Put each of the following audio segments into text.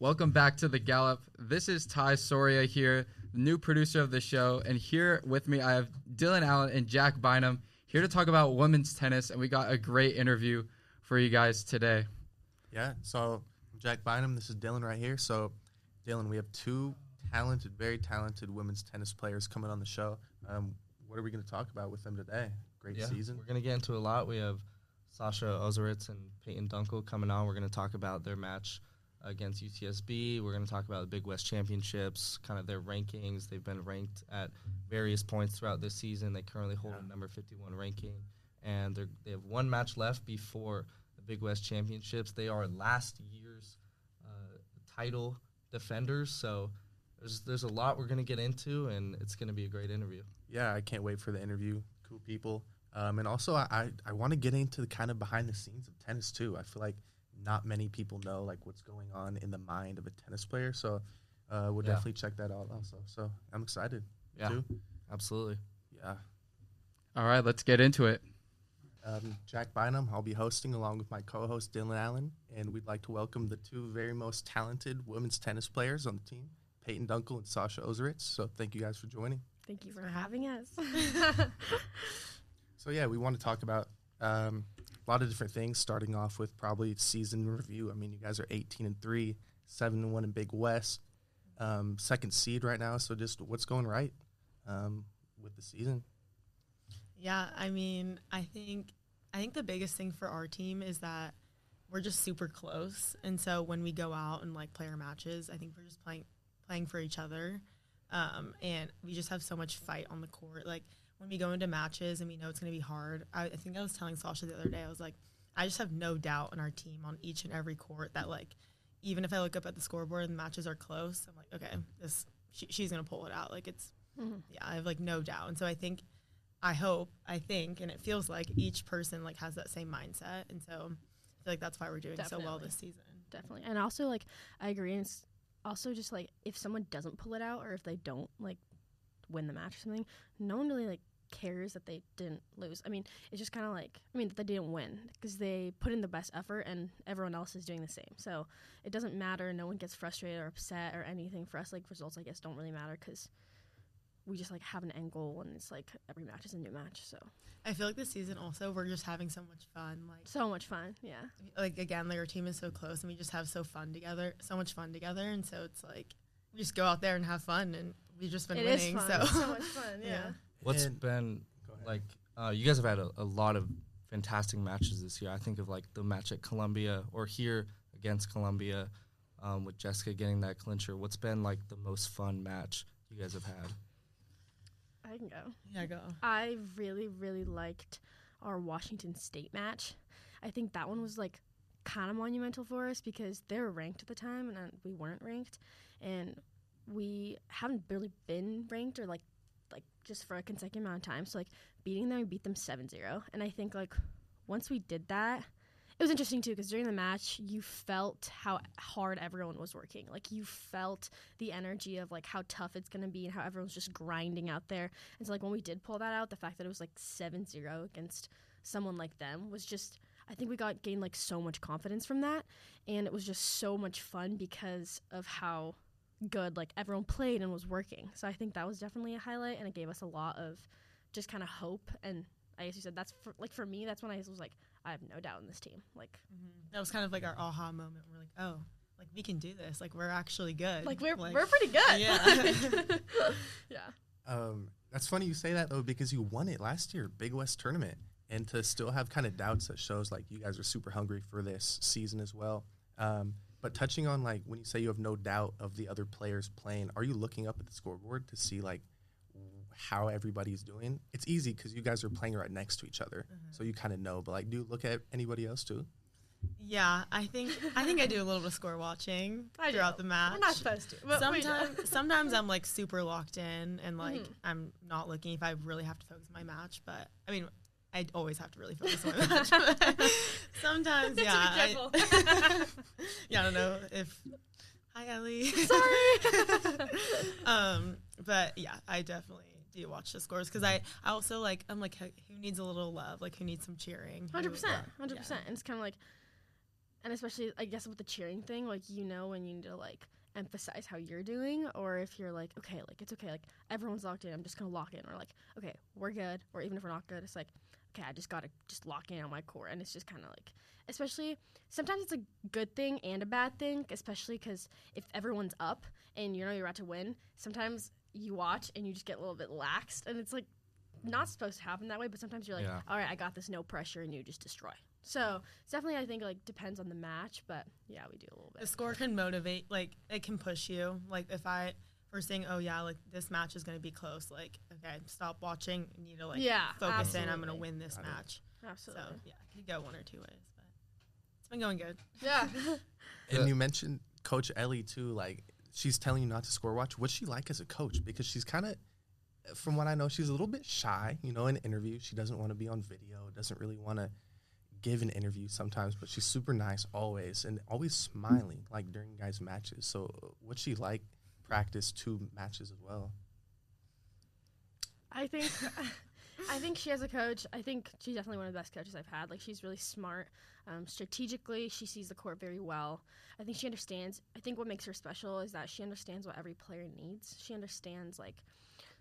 Welcome back to the Gallop. This is Soria here, the new producer of the show. And here with me, I have Dylan Allen and Jack Bynum here to talk about women's tennis. And we got a great interview for you guys today. Yeah, so I'm Jack Bynum. This is Dylan right here. So, Dylan, we have two very talented women's tennis players coming on the show. What are we going to talk about with them today? Great season. We're going to get into a lot. We have Sasha Ozerets and Peyton Dunkle coming on. We're going to talk about their match against UTSB. We're going to talk about the Big West Championships, kind of their rankings. They've been ranked at various points throughout this season. They currently hold a number 51 ranking, and they have one match left before the Big West Championships. They are last year's title defenders, so there's a lot we're going to get into, and it's going to be a great interview. Yeah, I can't wait for the interview. Cool people. And also, I want to get into the kind of behind the scenes of tennis, too. I feel like not many people know like what's going on in the mind of a tennis player, so we'll definitely check that out also. So I'm excited. Yeah, too. Absolutely. Yeah. All right, let's get into it. Jack Bynum, I'll be hosting along with my co-host Dylan Allen, and we'd like to welcome the two very most talented women's tennis players on the team, Peyton Dunkle and Sasha Ozerets. So thank you guys for joining. Thank you for having us. So yeah, we want to talk about a lot of different things, starting off with probably season review. I mean, you guys are 18-3, 7-1 in Big West, second seed right now. So just what's going right with the season? Yeah, I mean, I think the biggest thing for our team is that we're just super close, and so when we go out and like play our matches, I think we're just playing for each other, and we just have so much fight on the court. Like when we go into matches and we know it's going to be hard, I think I was telling Sasha the other day, I was like, I just have no doubt in our team on each and every court that like even if I look up at the scoreboard and the matches are close, I'm like, okay, she's going to pull it out. Like it's I have like no doubt, and so I think. I think, and it feels like each person like has that same mindset, and so I feel like that's why we're doing so well this season. Definitely, and also like I agree, and it's also just like if someone doesn't pull it out or if they don't like win the match or something, no one really like cares that they didn't lose. I mean, it's just kind of like that they didn't win because they put in the best effort and everyone else is doing the same. So it doesn't matter. No one gets frustrated or upset or anything. For us, like results, I guess, don't really matter because we just like have an end goal, and it's like every match is a new match. So I feel like this season also we're just having so much fun. Like so much fun, yeah. Like again, like our team is so close, and we just have so much fun together. And so it's like we just go out there and have fun, and we've just been winning. Is fun. So much fun, yeah. What's been like? You guys have had a lot of fantastic matches this year. I think of like the match at Columbia or here against Columbia with Jessica getting that clincher. What's been like the most fun match you guys have had? I can go. Yeah, go. I really, really liked our Washington State match. I think that one was like kind of monumental for us because they were ranked at the time and we weren't ranked, and we haven't really been ranked or like just for a consecutive amount of time. So like beating them, we beat them 7-0, and I think like once we did that, it was interesting, too, because during the match, you felt how hard everyone was working. Like, you felt the energy of, like, how tough it's going to be and how everyone's just grinding out there. And so, like, when we did pull that out, the fact that it was, like, 7-0 against someone like them was just – I think we gained, like, so much confidence from that. And it was just so much fun because of how good, like, everyone played and was working. So I think that was definitely a highlight, and it gave us a lot of just kind of hope. And I guess you said that's – for me, that's when I was like – I have no doubt in this team. Like that was kind of like our aha moment. We're like, oh, like we can do this. Like we're actually good. Like we're pretty good. Yeah. Yeah. That's funny you say that though, because you won it last year, Big West tournament, and to still have kind of doubts that shows like you guys are super hungry for this season as well. But touching on like when you say you have no doubt of the other players playing, are you looking up at the scoreboard to see like how everybody's doing? It's easy because you guys are playing right next to each other, so you kind of know. But like, do you look at anybody else too? Yeah, I think I do a little bit of score watching throughout the match. We're not supposed to. But sometimes I'm like super locked in and like I'm not looking if I really have to focus on my match. But I mean, I always have to really focus on my match. But sometimes, yeah. Yeah, I don't know if. Hi, Ellie. Sorry. But yeah, I definitely do watch the scores because I also like I'm like who needs a little love, like who needs some cheering. 100%. And it's kind of like And especially, I guess, with the cheering thing, like, you know when you need to, like, emphasize how you're doing, or if you're like, okay, like, it's okay, like, everyone's locked in, I'm just going to lock in, or like, okay, we're good, or even if we're not good, it's like, okay, I just got to just lock in on my core, and it's just kind of like, especially, sometimes it's a good thing and a bad thing, especially because if everyone's up and you know you're about to win, sometimes you watch and you just get a little bit laxed, and it's like, not supposed to happen that way, but sometimes you're like, all right, I got this, no pressure, and you just destroy. So it's definitely, I think, like, depends on the match, but yeah, we do a little bit. The score can motivate, like, it can push you. Like, if we're saying, oh yeah, like, this match is going to be close, like, okay, stop watching, you need to, like, focus absolutely. in, I'm going to win this match. Absolutely. So, yeah, it could go one or two ways, but it's been going good. Yeah. And you mentioned Coach Ellie, too, like, she's telling you not to score watch. What's she like as a coach? Because she's kind of, from what I know, she's a little bit shy, you know, in interviews. She doesn't want to be on video, doesn't really want to give an interview sometimes, but she's super nice always and always smiling, like, during guys' matches. So what's she like practice 2 matches as well? I think she as a coach, I think she's definitely one of the best coaches I've had. Like, she's really smart. Strategically, she sees the court very well. I think she understands. I think what makes her special is that she understands what every player needs. She understands, like,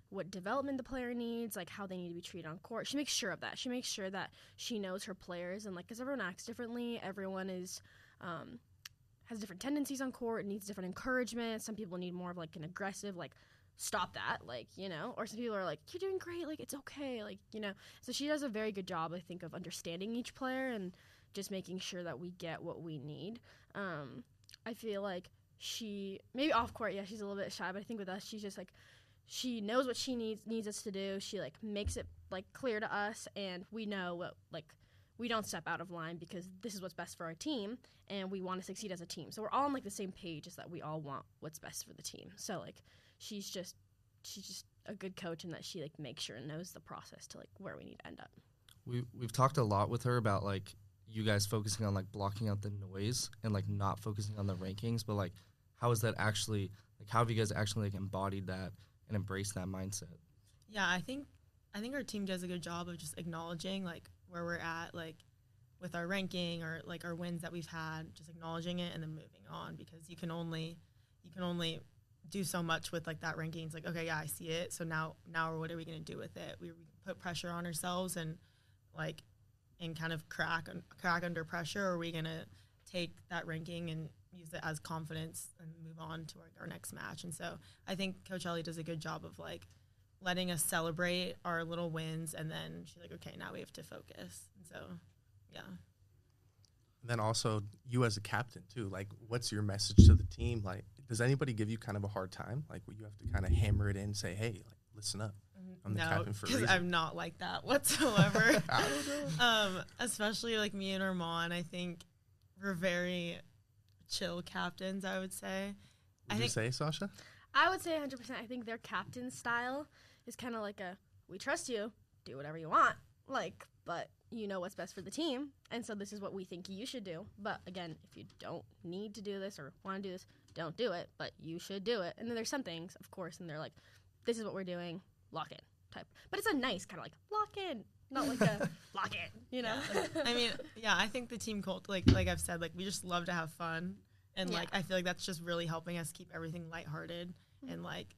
what development the player needs, like, how they need to be treated on court. She makes sure of that. She makes sure that she knows her players, and, like, because everyone acts differently. Everyone is has different tendencies on court, needs different encouragement. Some people need more of, like, an aggressive, like, stop that, like, you know, or some people are like, you're doing great, like, it's okay, like, you know. So she does a very good job, I think, of understanding each player and just making sure that we get what we need. I feel like she, maybe off court, yeah, she's a little bit shy, but I think with us, she's just, like, she knows what she needs us to do. She, like, makes it, like, clear to us, and we know what, like, we don't step out of line because this is what's best for our team, and we want to succeed as a team. So we're all on, like, the same page, is that we all want what's best for the team. So, like, she's just a good coach in that she, like, makes sure and knows the process to, like, where we need to end up. We've talked a lot with her about, like, you guys focusing on, like, blocking out the noise and, like, not focusing on the rankings, but, like, how is that actually, like, how have you guys actually, like, embodied that and embrace that mindset? Yeah, I think our team does a good job of just acknowledging, like, where we're at, like, with our ranking or, like, our wins that we've had, just acknowledging it and then moving on, because you can only do so much with, like, that ranking. It's like, okay, yeah, I see it, so now what are we going to do with it? We put pressure on ourselves and, like, and kind of crack under pressure, or are we going to take that ranking and use it as confidence and move on to our next match? And so I think Coach Ellie does a good job of, like, letting us celebrate our little wins, and then she's like, okay, now we have to focus. And so, yeah. And then also, you as a captain, too, like, what's your message to the team? Like, does anybody give you kind of a hard time? Like, you have to kind of hammer it in and say, hey, like, listen up. I'm the captain for a reason. I'm not like that whatsoever. Especially, like, me and Armand, I think we're very chill captains, I would say. Would you say, Sasha? I would say 100%. I think their captain style is kind of like we trust you, do whatever you want, like, but you know what's best for the team, and so this is what we think you should do. But again, if you don't need to do this or want to do this, don't do it, but you should do it. And then there's some things, of course, and they're like, this is what we're doing, lock in type. But it's a nice kind of like, lock in, not like a lock in, you know? Yeah. I mean, yeah, I think the team cult, like I've said, like, we just love to have fun. And, like, I feel like that's just really helping us keep everything lighthearted and, like,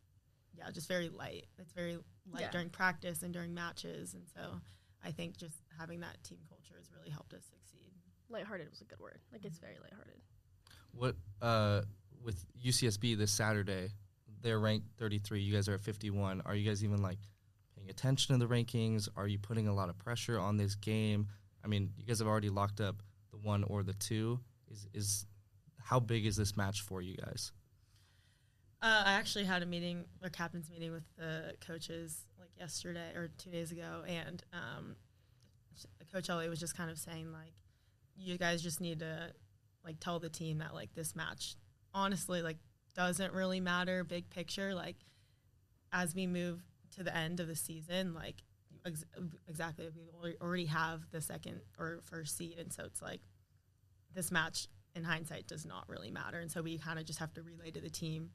yeah, just very light. It's very light during practice and during matches. And so I think just having that team culture has really helped us succeed. Lighthearted was a good word. Like, it's very lighthearted. What, with UCSB this Saturday, they're ranked 33. You guys are at 51. Are you guys even, like, paying attention to the rankings? Are you putting a lot of pressure on this game? I mean, you guys have already locked up the 1 or the 2. How big is this match for you guys? I actually had a captain's meeting with the coaches, like, yesterday or 2 days ago, and Coach Ellie was just kind of saying, like, you guys just need to, like, tell the team that, like, this match honestly, like, doesn't really matter big picture. Like, as we move to the end of the season, like, exactly, we already have the second or first seed, and so it's like this match in hindsight does not really matter. And so we kind of just have to relay to the team,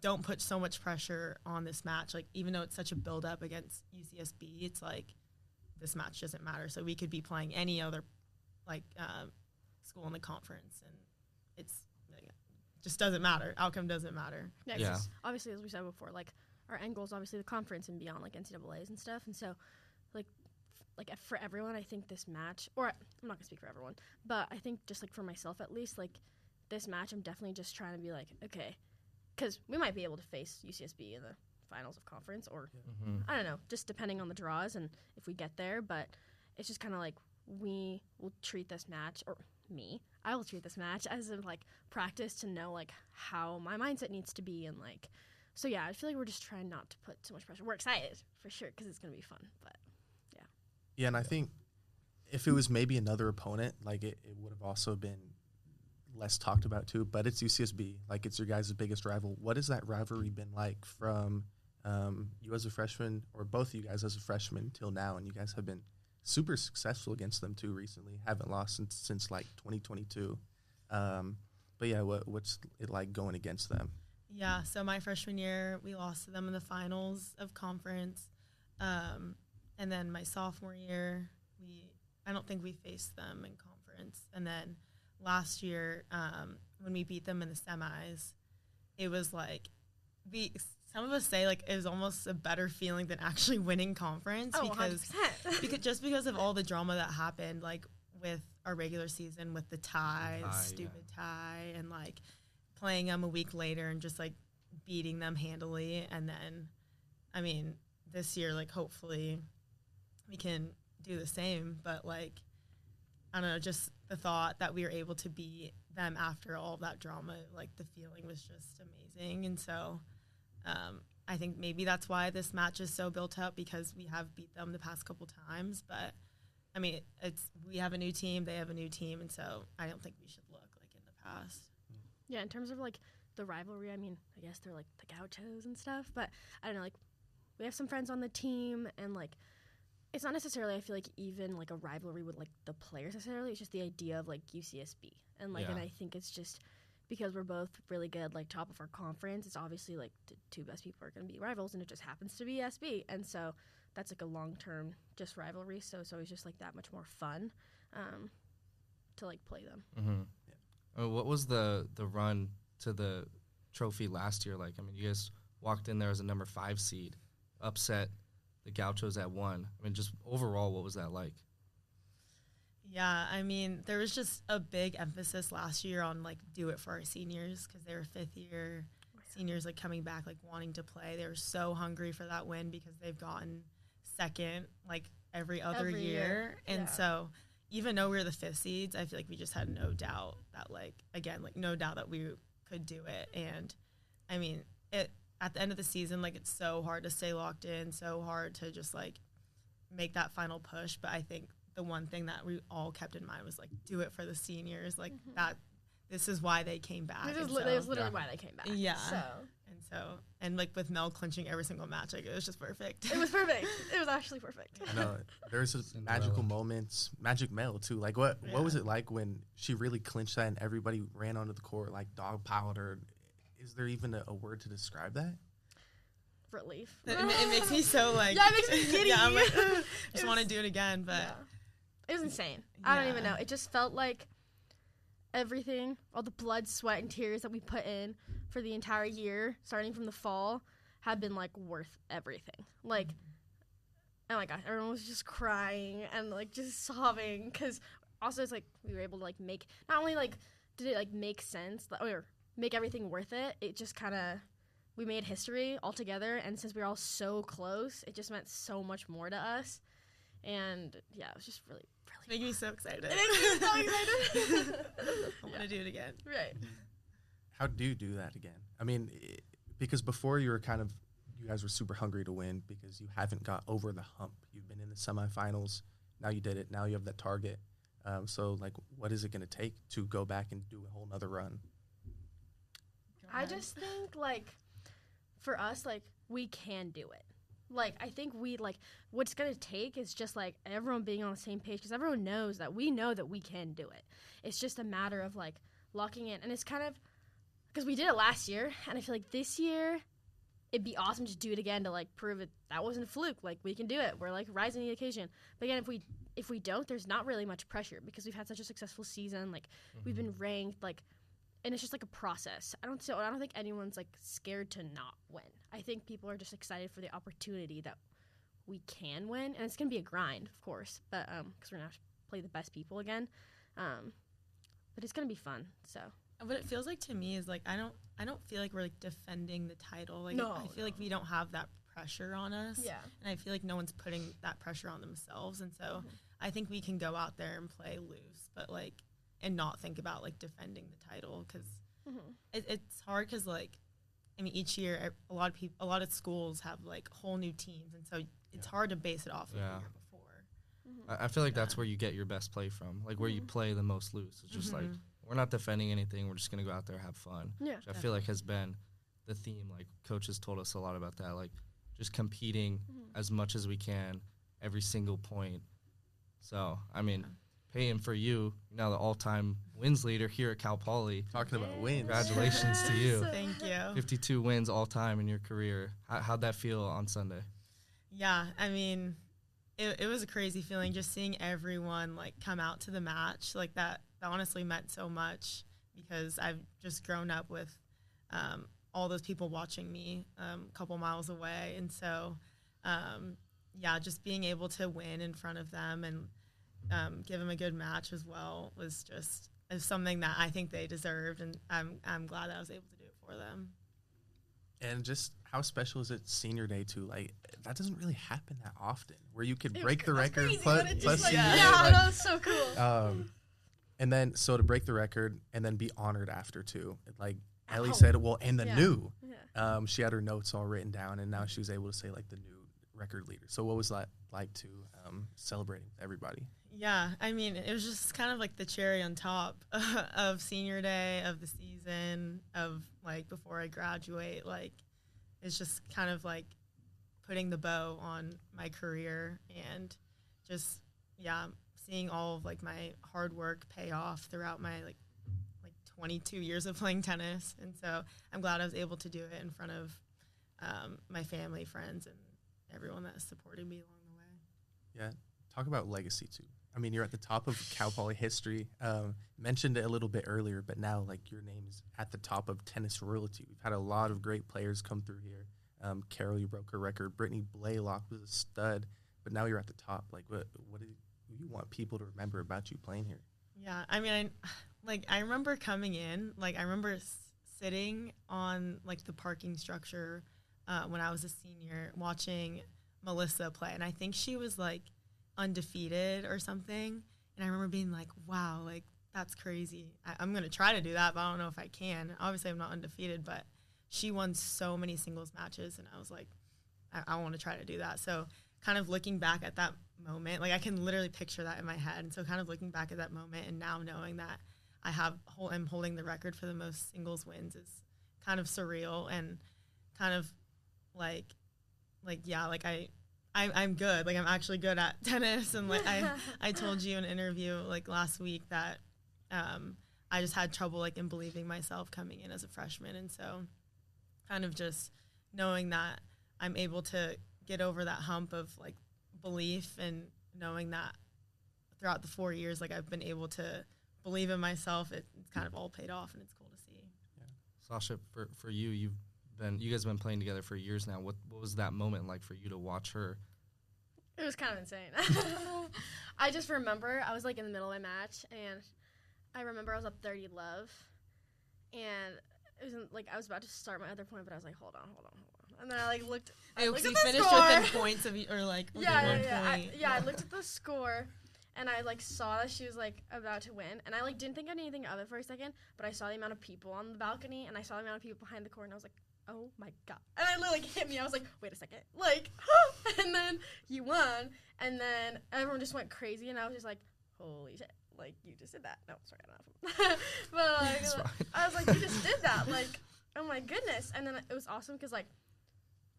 don't put so much pressure on this match. Like, even though it's such a build-up against UCSB, it's like this match doesn't matter. So we could be playing any other, like, school in the conference, and it's like, just doesn't matter. Outcome doesn't matter. Yeah. 'Cause obviously, as we said before, like our end goal is obviously the conference and beyond, like NCAA's and stuff. And so, like for everyone, I think this match, or I'm not gonna speak for everyone, but I think just like for myself at least, like this match, I'm definitely just trying to be like, okay, because we might be able to face UCSB in the finals of conference, or I don't know, just depending on the draws and if we get there. But it's just kind of like we will treat this match, or I will treat this match as a like practice to know like how my mindset needs to be, and like, so yeah, I feel like we're just trying not to put too much pressure. We're excited for sure because it's gonna be fun, but yeah. And I think if it was maybe another opponent, like it would have also been less talked about too. But it's UCSB, like it's your guys' biggest rival. What has that rivalry been like from you as a freshman, or both of you guys as a freshman till now? And you guys have been super successful against them too recently. Haven't lost since like 2022. But yeah, what's it like going against them? Yeah, so my freshman year, we lost to them in the finals of conference. And then my sophomore year, I don't think we faced them in conference. And then last year, when we beat them in the semis, it was like some of us say like it was almost a better feeling than actually winning conference, because of all the drama that happened, like with our regular season, with the stupid tie, and like playing them a week later and just like beating them handily. And then, I mean, this year, like hopefully we can do the same. But like, I don't know, just the thought that we were able to beat them after all of that drama, like the feeling was just amazing. And so I think maybe that's why this match is so built up, because we have beat them the past couple times. But I mean, we have a new team, they have a new team, and so I don't think we should look like in the past. Yeah, in terms of like the rivalry, I mean, I guess they're like the Gauchos and stuff, but I don't know, like we have some friends on the team, and like it's not necessarily, I feel like, even like a rivalry with like the players necessarily. It's just the idea of like UCSB, and like, and I think it's just because we're both really good, like top of our conference. It's obviously like the two best people are going to be rivals, and it just happens to be SB, and so that's like a long-term just rivalry. So it's always just like that much more fun to like play them. Yeah. What was the run to the trophy last year like? I mean, you guys walked in there as a number 5 seed, upset the Gauchos at 1. I mean, just overall, what was that like? Yeah, I mean, there was just a big emphasis last year on, like, do it for our seniors, because they were fifth-year seniors, like, coming back, like, wanting to play. They were so hungry for that win because they've gotten second, like, every other year. And so even though we were the 5th seeds, I feel like we just had no doubt that, like, again, like, no doubt that we could do it. And, I mean, at the end of the season, like, it's so hard to stay locked in, so hard to just, like, make that final push. But I think the one thing that we all kept in mind was, like, do it for the seniors. Like, that this is why they came back. This is literally why they came back. Yeah. And like, with Mel clinching every single match, like, it was just perfect. It was perfect. It was actually perfect. I know. There's magical moments. Magic Mel, too. Like, what was it like when she really clinched that and everybody ran onto the court, like, dog piled her? Is there even a word to describe that? Relief. It makes me so, like... Yeah, it makes me giddy. Yeah, I'm like, just want to do it again, but... Yeah. It was insane. I don't even know. It just felt like everything, all the blood, sweat, and tears that we put in for the entire year, starting from the fall, had been, like, worth everything. Like, oh my gosh, everyone was just crying and, like, just sobbing, because also it's, like, we were able to, like, make, not only, like, did it, like, make sense, or make everything worth it, it just kind of, we made history all together, and since we were all so close, it just meant so much more to us. And yeah, it was just really, really making me so excited. It makes me so excited. I want to do it again. Right. How do you do that again? I mean, because before you guys were super hungry to win because you haven't got over the hump. You've been in the semifinals. Now you did it. Now you have that target. So, like, what is it going to take to go back and do a whole nother run? I just think, like, for us, like, we can do it. Like, I think what's going to take is just, like, everyone being on the same page, because everyone knows that we know that we can do it. It's just a matter of, like, locking in. And it's kind of, because we did it last year, and I feel like this year, it'd be awesome to do it again to like prove it that wasn't a fluke. Like we can do it. We're like rising to the occasion. But again, if we don't, there's not really much pressure because we've had such a successful season. Like we've been ranked. Like, and it's just like a process. I don't think anyone's like scared to not win. I think people are just excited for the opportunity that we can win, and it's gonna be a grind, of course. But because we're gonna have to play the best people again. But it's gonna be fun. So what it feels like to me is like I don't feel like we're like defending the title. Like No, I feel like we don't have that pressure on us. Yeah. And I feel like no one's putting that pressure on themselves. And so I think we can go out there and play loose, but like and not think about like defending the title because it's hard because like I mean each year a lot of schools have like whole new teams, and so it's hard to base it off of the year before. I feel like that's where you get your best play from, like where you play the most loose. It's just like we're not defending anything. We're just gonna go out there and have fun. Yeah, which I feel like has been the theme. Like coaches told us a lot about that. Like just competing as much as we can every single point. So I mean, Peyton, for you, now the all-time wins leader here at Cal Poly. Talking about wins. Congratulations to you. Thank you. 52 wins all time in your career. How'd that feel on Sunday? Yeah, I mean, it was a crazy feeling just seeing everyone like come out to the match. Like that honestly meant so much because I've just grown up with all those people watching me a couple miles away, and so yeah, just being able to win in front of them and give them a good match as well was something that I think they deserved, and I'm glad that I was able to do it for them. And just how special is it senior day too? Like that doesn't really happen that often, where you could break the record plus senior day. that was so cool. And then so to break the record and then be honored after too. Like Ellie said, well, and the new. She had her notes all written down, and now she was able to say like the new record leader. So what was that like to celebrating with everybody? Yeah, I mean, it was just kind of like the cherry on top of senior day, of the season, of like before I graduate. Like, it's just kind of like putting the bow on my career and just, yeah, seeing all of like my hard work pay off throughout my like 22 years of playing tennis. And so I'm glad I was able to do it in front of my family, friends, and everyone that has supported me along the way. Yeah. Talk about legacy too. I mean, you're at the top of Cal Poly history. Mentioned it a little bit earlier, but now like your name is at the top of tennis royalty. We've had a lot of great players come through here. Carol, you broke her record. Brittany Blaylock was a stud, but now you're at the top. Like, what do you want people to remember about you playing here? Yeah, I mean, I remember coming in. Like, I remember sitting on like the parking structure when I was a senior, watching Melissa play, and I think she was like undefeated or something, and I remember being like, wow, like that's crazy. I'm gonna try to do that, but I don't know if I can. Obviously I'm not undefeated, but she won so many singles matches, and I was like, I want to try to do that. So kind of looking back at that moment, like I can literally picture that in my head, and so kind of looking back at that moment and now knowing that I'm holding the record for the most singles wins is kind of surreal, and kind of like yeah, like I'm good. Like I'm actually good at tennis, and like I told you in an interview like last week that I just had trouble like in believing myself coming in as a freshman, and so kind of just knowing that I'm able to get over that hump of like belief, and knowing that throughout the 4 years like I've been able to believe in myself, it's kind of all paid off, and it's cool to see. Yeah. Sasha, for you, you guys have been playing together for years now. What was that moment like for you to watch her? It was kind of insane. I just remember I was like in the middle of my match, and I remember I was up 30 love, and it was like I was about to start my other point, but I was like, hold on. And then I like looked. I looked at the finished score. within points of or like I looked at the score, and I like saw that she was like about to win, and I like didn't think anything of it for a second, but I saw the amount of people on the balcony, and I saw the amount of people behind the court, and I was like, oh my god. And it like hit me. I was like, wait a second. Like, and then you won, and then everyone just went crazy, and I was just like, holy shit. Like, you just did that. No, sorry, I don't have them. But like, I was like, you just did that. Like, oh my goodness. And then it was awesome because like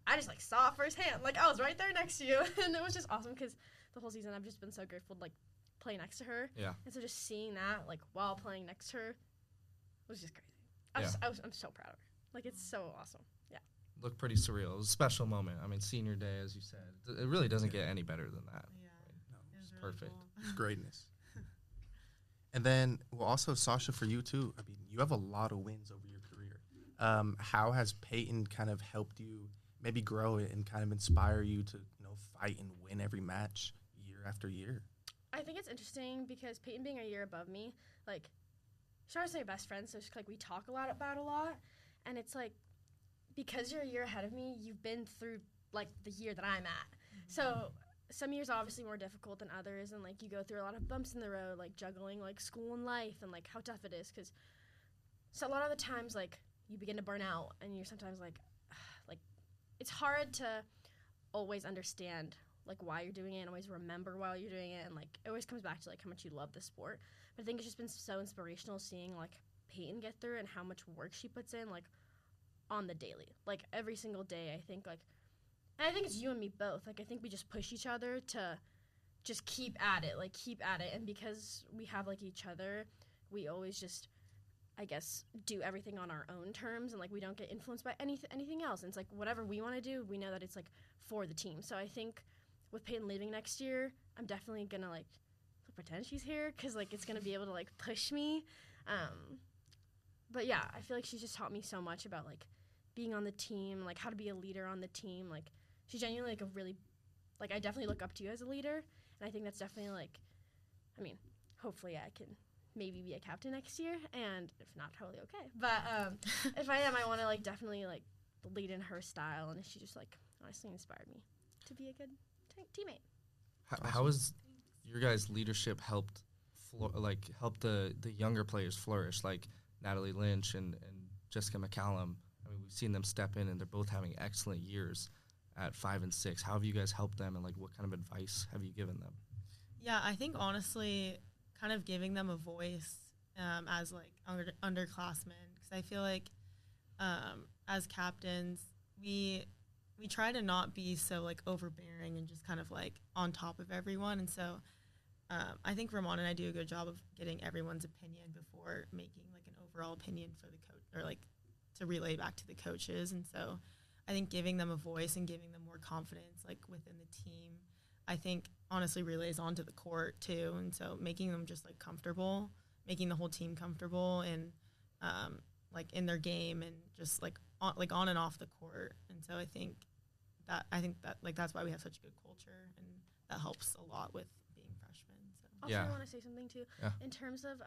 I just like saw it firsthand. Like I was right there next to you, and it was just awesome because the whole season I've just been so grateful to like play next to her. Yeah. And so just seeing that like while playing next to her was just crazy. I'm so proud of her. Like it's so awesome. Yeah. looked pretty surreal. It was a special moment. I mean, senior day, as you said, it really doesn't get any better than that. Yeah, No, it was it's really perfect. cool. It's greatness. And then, well, also Sasha, for you too. I mean, you have a lot of wins over your career. How has Peyton kind of helped you maybe grow it and kind of inspire you to fight and win every match year after year? I think it's interesting because Peyton being a year above me, like, she's always my best friend, so it's like we talk a lot, and it's like, because you're a year ahead of me, you've been through, like, the year that I'm at. So some years are obviously more difficult than others, and, like, you go through a lot of bumps in the road, like, juggling, like, school and life and, like, how tough it is, because so a lot of the times, like, you begin to burn out, and you're sometimes, like, it's hard to always understand, like, why you're doing it and always remember while you're doing it, and, like, it always comes back to, like, how much you love the sport. But I think it's just been so inspirational seeing, like, Peyton get through and how much work she puts in, like, on the daily. Like, every single day, I think, like, and I think it's you and me both. Like, I think we just push each other to just keep at it. And because we have, like, each other, we always just, I guess, do everything on our own terms, and, like, we don't get influenced by anything else. And it's, like, whatever we want to do, we know that it's, like, for the team. So I think with Peyton leaving next year, I'm definitely going to, like, pretend she's here because, like, it's going to be able to, like, push me. But, yeah, I feel like she's just taught me so much about, like, being on the team, like, how to be a leader on the team. Like, she's genuinely, like, a really, like, I definitely look up to you as a leader. And I think that's definitely, like, I mean, hopefully I can maybe be a captain next year, and if not, totally okay. But if I am, I want to, like, definitely, like, lead in her style, and she just, like, honestly inspired me to be a good teammate. How has your guys' leadership helped the younger players flourish, like Natalie Lynch and Jessica McCallum? I mean, we've seen them step in, and they're both having excellent years at 5 and 6. How have you guys helped them, and, like, what kind of advice have you given them? Yeah, I think honestly, kind of giving them a voice as, like, underclassmen, because I feel like as captains, we try to not be so, like, overbearing and just kind of, like, on top of everyone. And so I think Ramon and I do a good job of getting everyone's opinion before making, like, an overall opinion for the coach, or, like, to relay back to the coaches. And so I think giving them a voice and giving them more confidence, like, within the team, I think honestly relays onto the court too. And so making them just, like, comfortable, making the whole team comfortable, and like, in their game, and just, like, on and off the court. And so I think that like, that's why we have such a good culture, and that helps a lot with being freshmen. So. Also, Yeah. I want to say something too. Yeah. In terms of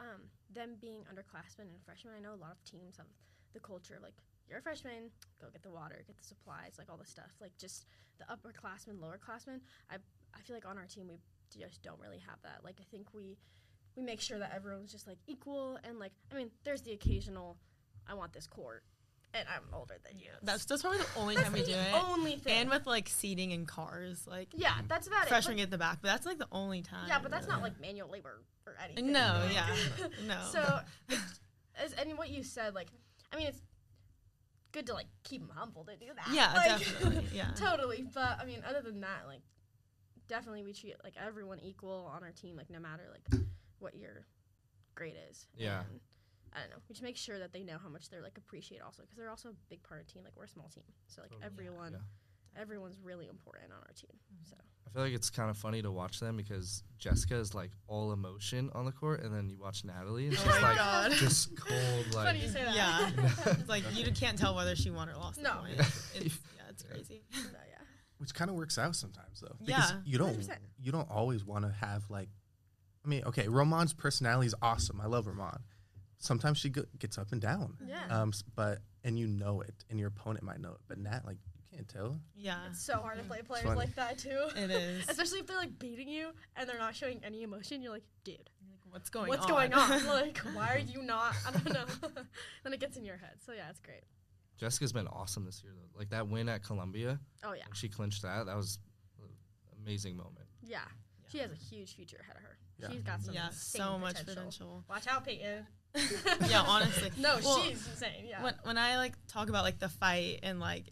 them being underclassmen and freshmen, I know a lot of teams have the culture of, like, you're a freshman, go get the water, get the supplies, like, all the stuff. Like, just the upperclassmen, lowerclassmen. I feel like on our team we just don't really have that. Like, I think we make sure that everyone's just, like, equal, and, like, I mean, there's the occasional, I want this court, and I'm older than you. That's probably the only time we do it. Only thing. And with, like, seating in cars, like, Yeah, that's about freshmen it. get the back, but that's, like, the only time. Yeah, but that's not, like, manual labor or anything. No, yeah, no. So, and what you said, like, I mean, it's good to, like, keep them humble to do that. Yeah, like, definitely, yeah. Totally. But, I mean, other than that, like, definitely we treat, like, everyone equal on our team, like, no matter, like, what your grade is. Yeah. And, I don't know. We just make sure that they know how much they're, like, appreciated also, because they're also a big part of the team. Like, we're a small team. So, like, Totally. everyone's really important on our team. So. I feel like it's kind of funny to watch them because Jessica is, like, all emotion on the court, and then you watch Natalie, and she's my like God. just cold, like. Funny you say that. Yeah. It's like, you can't tell whether she won or lost. No. The point. It's crazy. So, yeah. Which kind of works out sometimes, though. Yeah, Because you 100%. don't always want to have, like, I mean, okay, Ramon's personality is awesome. I love Ramon. Sometimes she gets up and down. Yeah. And you know it, and your opponent might know it, but Nat, like, you can't tell. Yeah. It's so hard to play players funny. like that, too. It is. Especially if they're, like, beating you and they're not showing any emotion. You're like, dude, What's going what's on? going on? Like, why are you not? I don't know. Then it gets in your head. So, yeah, it's great. Jessica's been awesome this year, though. Like, that win at Columbia, Oh, yeah. when she clinched that was an amazing moment. Yeah. She has a huge future ahead of her. Yeah. She's got some Yeah, insane so much potential. potential. Watch out, Peyton. Yeah, honestly. No, Well, she's insane. Yeah. When I, like, talk about, like, the fight and, like,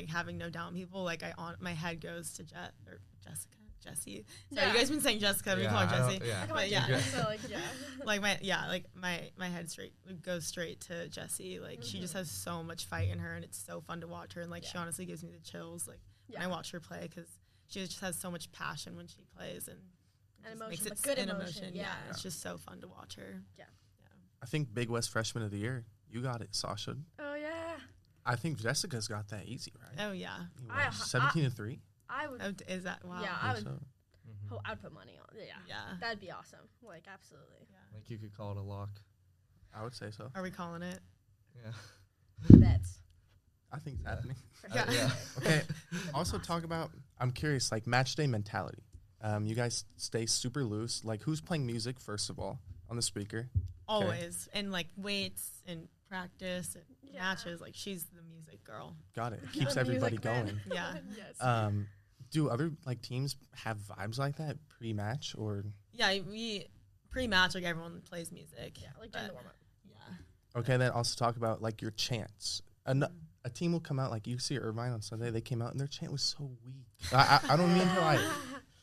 having no down people, like, my head goes to Jessica. Jessie. So you guys been saying Jessica, we call her Jessie. But like my head goes straight to Jessie. Like she just has so much fight in her, and it's so fun to watch her. And like she honestly gives me the chills. Like when I watch her play, because she just has so much passion when she plays, and emotion, makes it good emotion. Yeah, it's just so fun to watch her. Yeah. I think Big West Freshman of the Year. You got it, Sasha. Oh yeah. I think Jessica's got that easy, right? Oh yeah. 17-3. I would. Is that wow? Yeah, I would. So. I'd put money on. Yeah. That'd be awesome. Like absolutely. Yeah. Like you could call it a lock. I would say so. Are we calling it? Yeah. Bets. I think it's happening. Yeah. Okay. Also talk about, I'm curious, like match day mentality. You guys stay super loose. Like who's playing music, first of all, on the speaker? Always. And like weights and practice and matches. Like she's the music girl. Got it. Keeps everybody going. Yeah. Yes. Do other like teams have vibes like that pre-match or? Yeah, we pre-match like everyone plays music. Yeah, like during the warm-up. Yeah. Okay, then also talk about like your chants. A team will come out like you see Irvine on Sunday. They came out and their chant was so weak. I don't mean to like,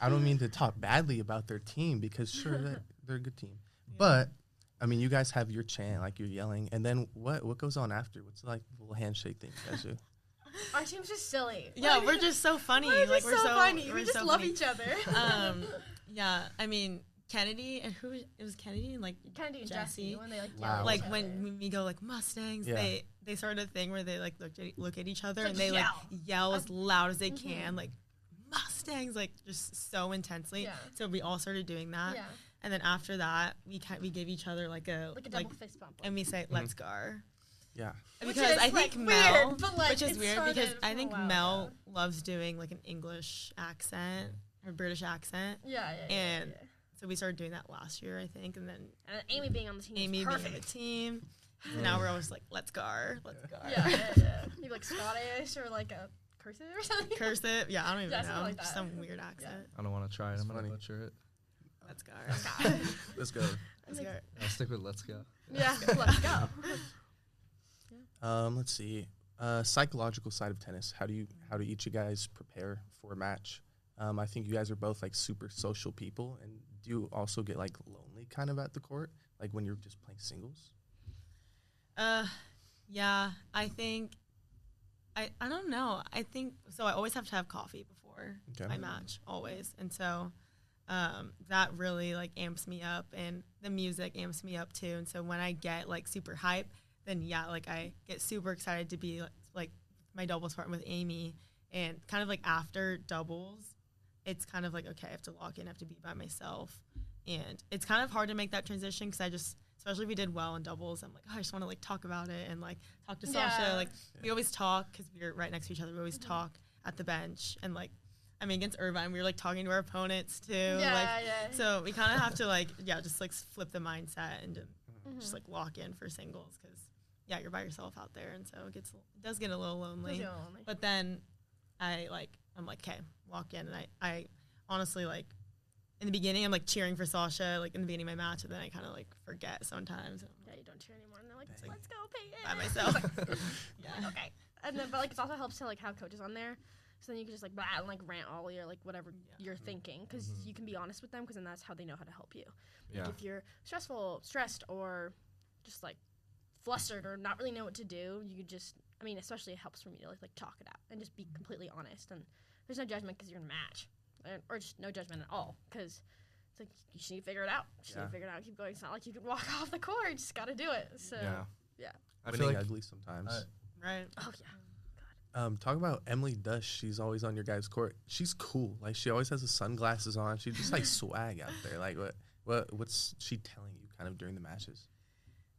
I don't mean to talk badly about their team because sure they're a good team, but I mean you guys have your chant like you're yelling, and then what goes on after? What's like the little handshake thing you guys do? Our team's just silly. Yeah, we're just so funny. We're so funny. We just love each other. Yeah, I mean Kennedy and who it was Kennedy and like Kennedy and Jesse when they like Wow. yell like at when we go like Mustangs, they started a thing where they like look at each other Like and they like yell as loud as they Mm-hmm. can, like Mustangs, like just so intensely. Yeah. So we all started doing that. Yeah. And then after that, we give each other like a double fist bump. and we say "Let's go." Yeah. Because is, I think like, Mel, weird, but, like, which is it's weird sort because of I think wow, Mel loves doing like an English accent or British accent. Yeah. And so we started doing that last year, I think, and then And Amy being on the team Amy is being on perfect. the team. And now we're always like, "Let's go, let's go." Yeah. Maybe like Scottish or like a cursive or something. Cursive, yeah, I don't even Yeah, something know, like just that. some weird accent. I don't want to try it. That's I'm going funny. to butcher it. Let's go. Let's go. Let's go. I'll stick with let's go. Yeah, let's go. Let's see. Psychological side of tennis. How do each of you guys prepare for a match? I think you guys are both like super social people, and do you also get like lonely kind of at the court, like when you're just playing singles? Yeah, I think I don't know. I think so. I always have to have coffee before my match, always, and so that really like amps me up, and the music amps me up too. And so when I get like super hype, then like I get super excited to be like my doubles partner with Amy, and kind of like after doubles, it's kind of like okay, I have to lock in, I have to be by myself, and it's kind of hard to make that transition because especially if we did well in doubles, I'm like, I just want to like talk about it and like talk to Sasha. Like we always talk because we're right next to each other. We always talk at the bench, and like I mean against Irvine, we were like talking to our opponents too. So we kind of have to like just like flip the mindset and just like lock in for singles because you're by yourself out there, and so it does get a little lonely. But then I'm like, okay, lock in, and I honestly like. In the beginning, I'm like cheering for Sasha, like in the beginning of my match, and then I kind of like forget sometimes. Yeah, you don't cheer anymore, and they're like, "Let's go, Peyton." By myself. Yeah. Okay. And then, but like, it also helps to like have coaches on there, so then you can just like blah and like rant all your like whatever you're thinking, because you can be honest with them, because then that's how they know how to help you. Like, if you're stressed, or just like flustered or not really know what to do, you just, I mean, especially it helps for me to like talk it out and just be completely honest, and there's no judgment because you're in a match. Or just no judgment at all, because it's like you just need to figure it out. Keep going. It's not like you can walk off the court. You just got to do it. So, yeah. I feel like ugly sometimes. Right. Oh, yeah. Talk about Emily Dush. She's always on your guys' court. She's cool. Like, she always has the sunglasses on. She just, like, swag out there. Like, what's she telling you kind of during the matches?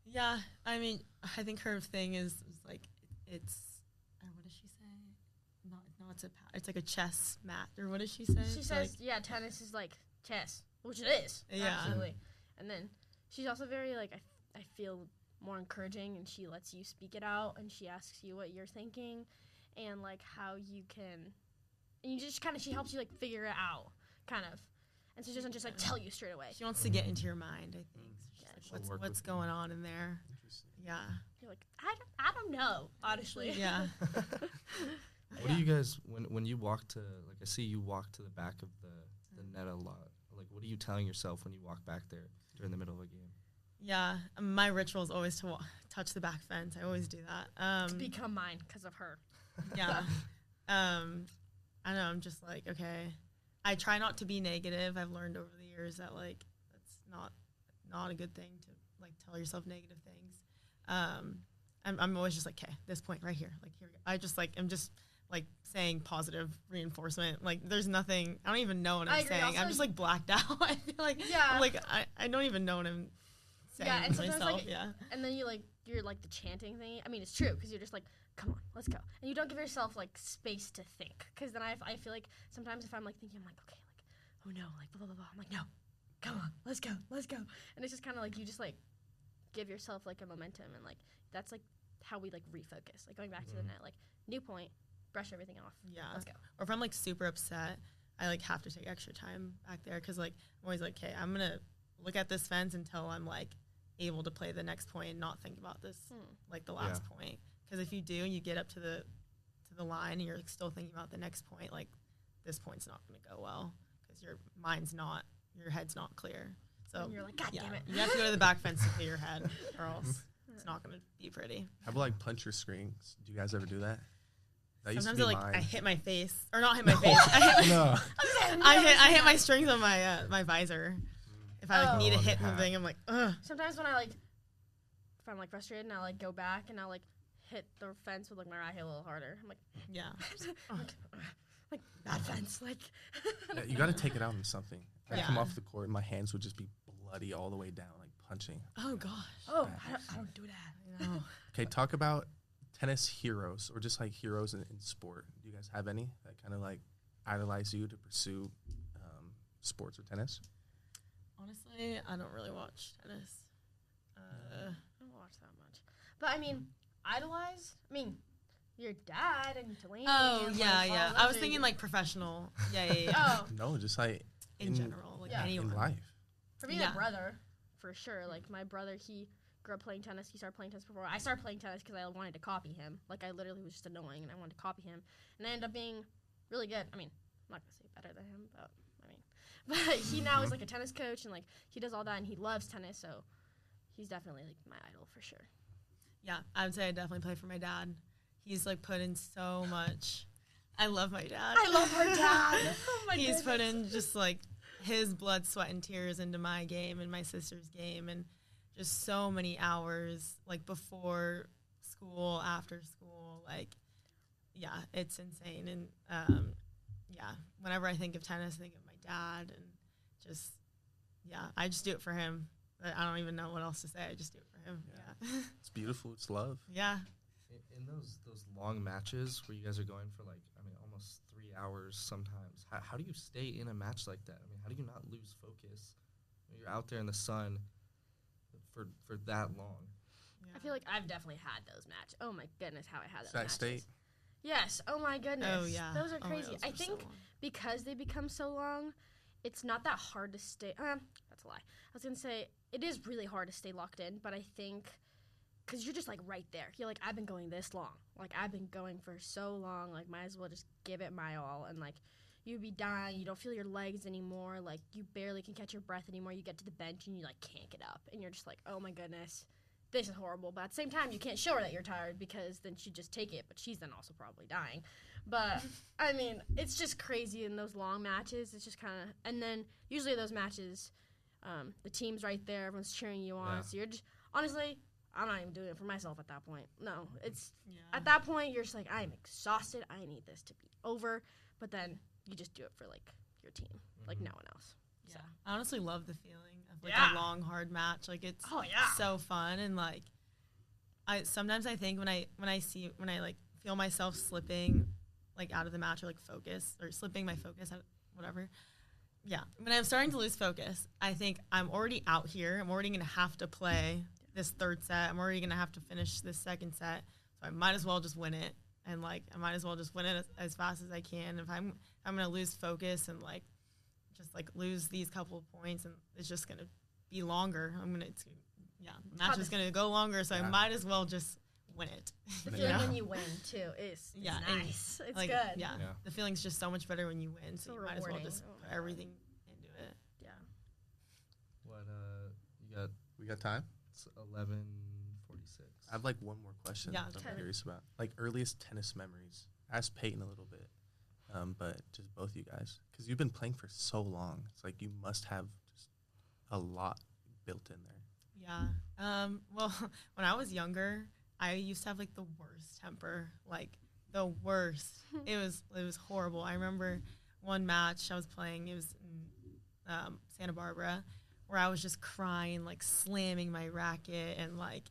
Yeah. I mean, I think her thing is like, it's, what does she say? It's like a chess mat, or what does she say? She says, tennis is like chess, which it is. Yeah. Absolutely. And then she's also very, like, I feel more encouraging, and she lets you speak it out, and she asks you what you're thinking, and, like, how you can, and you just kind of, she helps you, like, figure it out, kind of. And so she doesn't just, like, tell you straight away. She wants to get into your mind, I think. So like, what's going on in there? Yeah. You're like, I don't know, honestly. Yeah. What do you guys, when you walk to, like, I see you walk to the back of net a lot. Like, what are you telling yourself when you walk back there during the middle of a game? Yeah, my ritual is always to touch the back fence. I always do that. To become mine because of her. Yeah. I don't know. I'm just like, okay. I try not to be negative. I've learned over the years that like that's not a good thing to like tell yourself negative things. I'm always just like, okay, this point right here, like here we go. I'm just like saying positive reinforcement. Like there's nothing. I don't even know what I'm saying. Also, I'm just like blacked out. I feel like I'm like I don't even know what I'm saying and to myself. Like, and then you're like the chanting thing. I mean, it's true because you're just like, come on, let's go. And you don't give yourself like space to think. Because then I feel like sometimes if I'm like thinking, I'm like, okay, like, oh no, like blah, blah, blah, blah. I'm like, no, come on, let's go. And it's just kind of like you just like give yourself like a momentum. And like that's like how we like refocus. Like going back to the net, like new point, brush everything off. Yeah. Let's go. Or if I'm like super upset, I like have to take extra time back there. Because like I'm always like, okay, I'm going to look at this fence until I'm like able to play the next point and not think about this like the last point. Because if you do and you get up to the line and you're like, still thinking about the next point, like this point's not going to go well because your head's not clear. So and you're like, God damn it. You have to go to the back fence to clear your head or else it's not going to be pretty. How about like puncher screens? Do you guys ever do that? That Sometimes used to be mine. I hit my face or not hit my face. I hit my strings on my my visor. If I like need to hit something, I'm like, ugh. Sometimes when if I'm like frustrated and I like go back and I'll like hit the fence with like my right heel a little harder. I'm like, yeah, like bad fence. Like Yeah, you got to take it out on something. I come Yeah. off the court and my hands would just be bloody all the way down, like punching. oh gosh. oh, I don't do that. I know. Okay, talk about tennis heroes or just like heroes in sport. Do you guys have any that kind of like idolize you to pursue sports or tennis? Honestly, I don't really watch tennis. I don't watch that much. But I mean, idolize? I mean, your dad and Delaney. Oh and, yeah, like, yeah. all I those was are- thinking like professional. Yeah. Oh, No, just like in general, like yeah. anyone. in life. for me, Yeah. my brother, for sure. Like my brother, he grew up playing tennis. He started playing tennis before I started playing tennis because I wanted to copy him. Like I literally was just annoying and I wanted to copy him, and I ended up being really good. I mean, I'm not gonna say better than him, but but he now is like a tennis coach and like he does all that and he loves tennis, so he's definitely like my idol for sure. Yeah, I would say I definitely play for my dad. He's like put in so much. I love my dad. I love her dad. Oh my He's goodness. put in just like his blood, sweat, and tears into my game and my sister's game, and just so many hours like before school, after school. Like, yeah, it's insane. And yeah, whenever I think of tennis, I think of my dad, and just I just do it for him. I don't even know what else to say. I just do it for him. Yeah. It's beautiful. It's love. Yeah. In those long matches where you guys are going for like, I mean, almost 3 hours sometimes, how do you stay in a match like that? I mean, how do you not lose focus when you're out there in the sun for that long? I feel like I've definitely had those matches. Oh my goodness, how I had those Sac matches. State. Yes. Oh my goodness. Oh yeah. Those are Oh my crazy. God, I those were so think long. because they become so long, it's not that hard to stay. That's a lie. I was gonna say it is really hard to stay locked in, but I think because you're just like right there. You're like, I've been going this long. Like I've been going for so long. Like might as well just give it my all. And like you'd be dying. You don't feel your legs anymore. Like you barely can catch your breath anymore. You get to the bench and you like can't get up. And you're just like, oh my goodness, this is horrible. But at the same time, you can't show her that you're tired because then she'd just take it. But she's then also probably dying. But I mean, it's just crazy in those long matches. It's just kind of, and then usually those matches, the team's right there. Everyone's cheering you on. Yeah. So you're just, honestly, I'm not even doing it for myself at that point. No, it's Yeah. at that point you're just like, I'm exhausted. I need this to be over. But then you just do it for like your team, like no one else. Yeah. I honestly love the feeling of like Yeah. a long, hard match. Like it's Oh, yeah. so fun, and like sometimes I think when I like feel myself slipping like out of the match or like focus or slipping my focus out, whatever. Yeah. When I'm starting to lose focus, I think I'm already out here. I'm already gonna have to play this third set. I'm already gonna have to finish this second set. So I might as well just win it. And like I might as well just win it as fast as I can. If I'm gonna lose focus and like just like lose these couple of points, and it's just gonna be longer. Match is gonna go longer, so I might as well just win it. The You feeling know? when you win too is Yeah, and, nice. It's like, good. Yeah, Yeah. the feeling's just so much better when you win. So So you might as well rewarding. just Oh put my everything We got time? It's 11:46. I have like one more question Yeah, that I'm okay. curious about. Like earliest tennis memories. Ask Peyton a little bit, but just both you guys, because you've been playing for so long. It's like you must have just a lot built in there. Yeah. Well, when I was younger, I used to have like the worst temper, like the worst. It was horrible. I remember one match I was playing. It was in Santa Barbara, where I was just crying, like slamming my racket, and like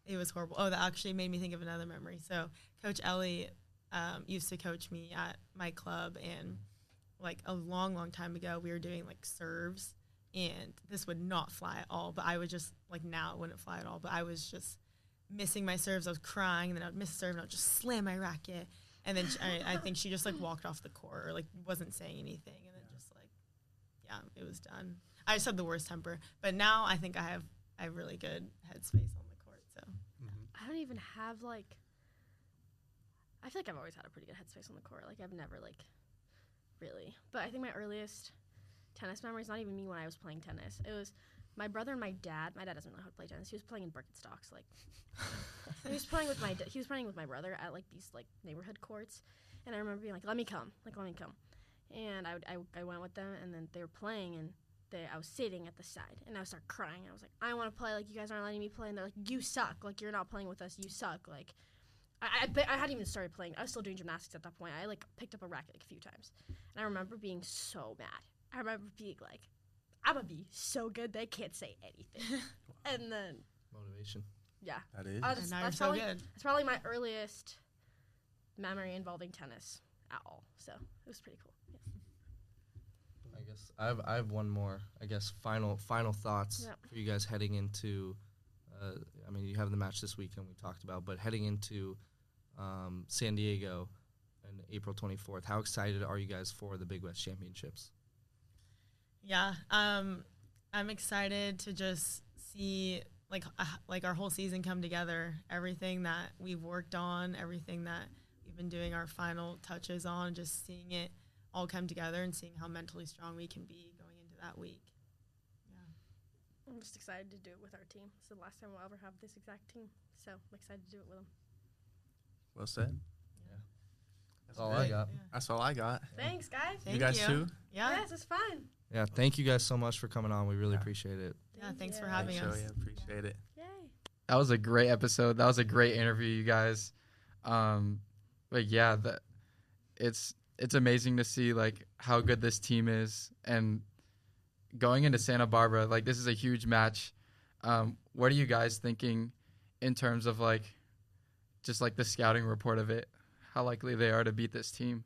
it was horrible. Oh, that actually made me think of another memory. So Coach Ellie used to coach me at my club, and like a long, long time ago, we were doing like serves, and this would not fly at all. But I would just like now it wouldn't fly at all. But I was just missing my serves. I was crying, and then I would miss a serve, and I would just slam my racket. And then I think she just like walked off the court, or like wasn't saying anything, and then just like, yeah, it was done. I just had the worst temper. But now I think I have really good headspace on the court. So I don't even have like. I feel like I've always had a pretty good headspace on the court. Like I've never like really. But I think my earliest tennis memory is not even me when I was playing tennis. It was my brother and my dad. My dad doesn't know how to play tennis. He was playing in Birkenstocks. Like he was playing with my brother at like these like neighborhood courts. And I remember being like, let me come. And I went with them, and then they were playing, and I was sitting at the side, and I would start crying. I was like, I want to play. Like, you guys aren't letting me play. And they're like, you suck. Like, you're not playing with us. You suck. Like, I hadn't even started playing. I was still doing gymnastics at that point. I, like, picked up a racket, like, a few times. And I remember being so mad. I remember being like, I'm going to be so good they can't say anything. And then, Motivation. That is. and now you're so good. That's probably my earliest memory involving tennis at all. So it was pretty cool. Yes. I guess I have one more. I guess final thoughts for you guys heading into. I mean, you have the match this weekend we talked about, but heading into San Diego on April 24th. How excited are you guys for the Big West Championships? Yeah, I'm excited to just see like our whole season come together. Everything that we've worked on, everything that we've been doing our final touches on, just seeing it all come together and seeing how mentally strong we can be going into that week. Yeah, I'm just excited to do it with our team. It's the last time we'll ever have this exact team, so I'm excited to do it with them. Well said. Yeah. That's all I got. Yeah. That's all I got. Thanks, guys. Thank you guys too? Yeah. Yes, it's fun. Yeah, thank you guys so much for coming on. We really Yeah. appreciate it. Yeah, thanks for you. having Thanks, us. Soria. Appreciate it. Yay. That was a great episode. That was a great interview, you guys. But yeah, it's amazing to see like how good this team is, and going into Santa Barbara, like this is a huge match. What are you guys thinking in terms of like just like the scouting report of it? How likely they are to beat this team?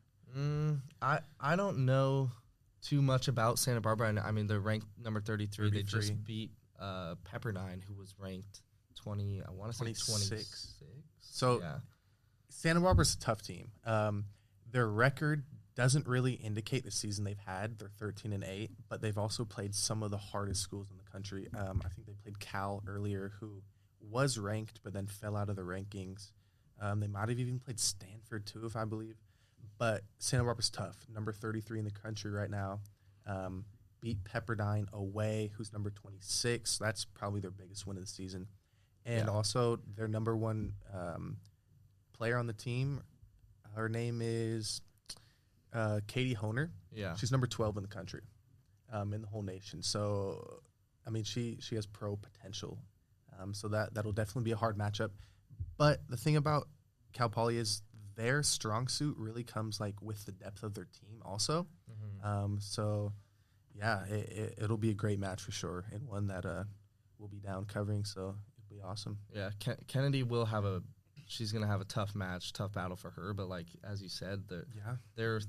I don't know too much about Santa Barbara, and I mean they're ranked number 33. They 33. just beat Pepperdine, who was ranked 20. I want to say 26. So yeah. Santa Barbara's a tough team. Their record doesn't really indicate the season they've had. They're 13-8, but they've also played some of the hardest schools in the country. I think they played Cal earlier, who was ranked but then fell out of the rankings. They might have even played Stanford too, if I believe. But Santa Barbara's tough. Number 33 in the country right now. Beat Pepperdine away, who's number 26. That's probably their biggest win of the season. And also their number one player on the team, her name is Katie Honer. Yeah. She's number 12 in the country, in the whole nation. So, I mean, she has pro potential. So that'll definitely be a hard matchup. But the thing about Cal Poly is their strong suit really comes like with the depth of their team also. So, yeah, it'll be a great match for sure, and one that we'll be down covering. So it'll be awesome. Yeah, Kennedy will have she's going to have a tough match, tough battle for her. But, like, as you said, their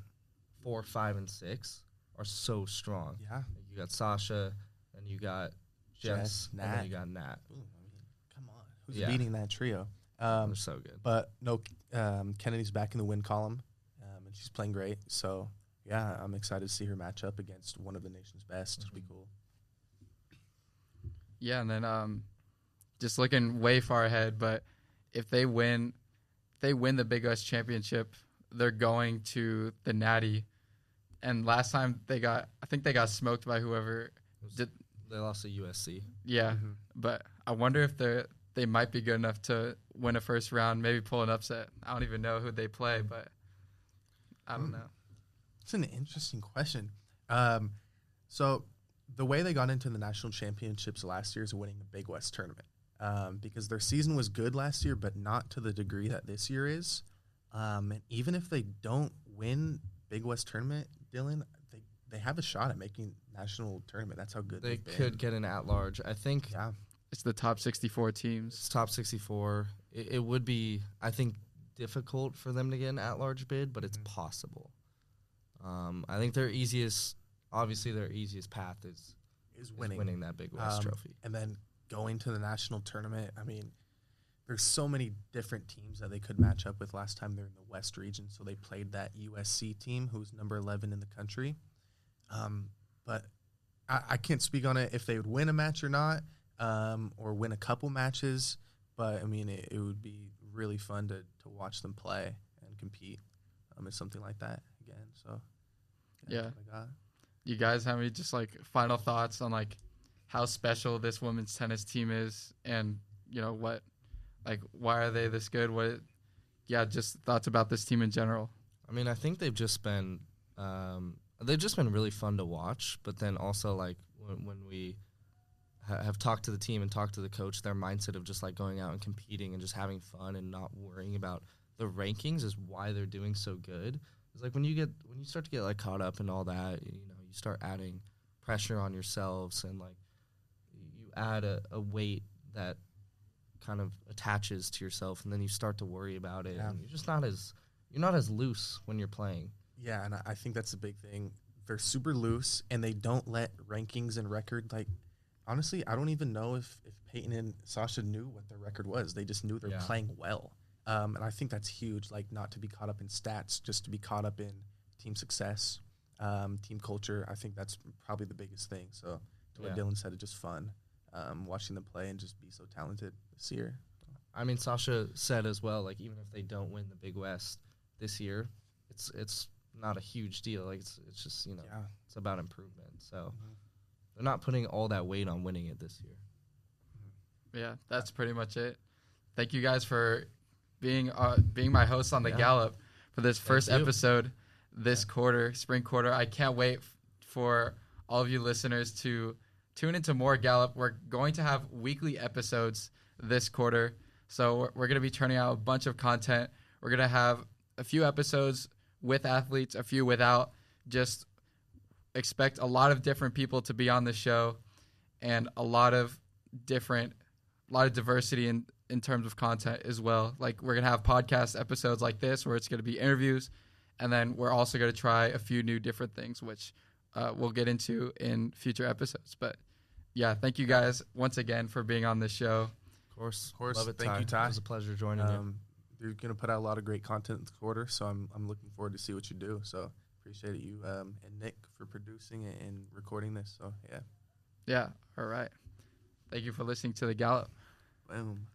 4, 5, and 6 are so strong. Yeah. Like, you got Sasha, and you got Jess, and Nat. then you got Nat. Ooh, I mean, come on. Who's Yeah. beating that trio? They're so good. But no, Kennedy's back in the win column, and she's playing great. So, yeah, I'm excited to see her match up against one of the nation's best. It'll be cool. Yeah, and then just looking way far ahead, but if they win the Big West Championship, they're going to the Natty. And last time I think they got smoked by whoever. They lost to USC. Yeah, but I wonder if they might be good enough to win a first round, maybe pull an upset. I don't even know who they play, but I don't know. It's an interesting question. So the way they got into the national championships last year is winning the Big West tournament, because their season was good last year, but not to the degree that this year is. And even if they don't win Big West tournament, Dylan, they have a shot at making national tournament. That's how good They they've been. could get an at-large. I think It's the top 64 teams. it's top 64. It would be, I think, difficult for them to get an at-large bid, but it's possible. I think their easiest path is winning that Big West trophy. And then going to the national tournament, I mean, there's so many different teams that they could match up with. Last time they're in the West region, so they played that USC team who's number 11 in the country. But I can't speak on it if they would win a match or not, or win a couple matches. But, I mean, it would be really fun to watch them play and compete in something like that again. So, Yeah. that's what I got. You guys have any just like final thoughts on like how special this women's tennis team is, and what, like, why are they this good? Just thoughts about this team in general. I mean, I think they've just been really fun to watch. But then also, like, when we have talked to the team and talked to the coach, their mindset of just like going out and competing and just having fun and not worrying about the rankings is why they're doing so good. It's like when you start to get like caught up in all that, you start adding pressure on yourselves, and like you add a weight that kind of attaches to yourself, and then you start to worry about it. Yeah. And you're not as loose when you're playing. Yeah, and I think that's a big thing. They're super loose, and they don't let rankings and record, like, honestly, I don't even know if Peyton and Sasha knew what their record was. They just knew they're playing well. And I think that's huge, like, not to be caught up in stats, just to be caught up in team success, team culture. I think that's probably the biggest thing. So to what Dylan said, it's just fun watching them play and just be so talented this year. I mean, Sasha said as well, like, even if they don't win the Big West this year, it's not a huge deal. Like, it's just, it's about improvement. So they're not putting all that weight on winning it this year. Yeah, that's pretty much it. Thank you guys for being my host on the Gallop for this first episode this quarter, spring quarter. I can't wait for all of you listeners to tune into more Gallop. We're going to have weekly episodes this quarter, so we're going to be turning out a bunch of content. We're going to have a few episodes with athletes, a few without. Just expect a lot of different people to be on the show, and a lot of diversity in terms of content as well. Like, we're going to have podcast episodes like this where it's going to be interviews, and then we're also going to try a few new different things, which we'll get into in future episodes. But yeah, thank you guys once again for being on this show. Of course. Love it, Thank you, Ty. It was a pleasure joining you. You're going to put out a lot of great content this quarter, so I'm looking forward to see what you do. So appreciate you and Nick for producing and recording this. So, yeah. Yeah, all right. Thank you for listening to The Gallop. Boom.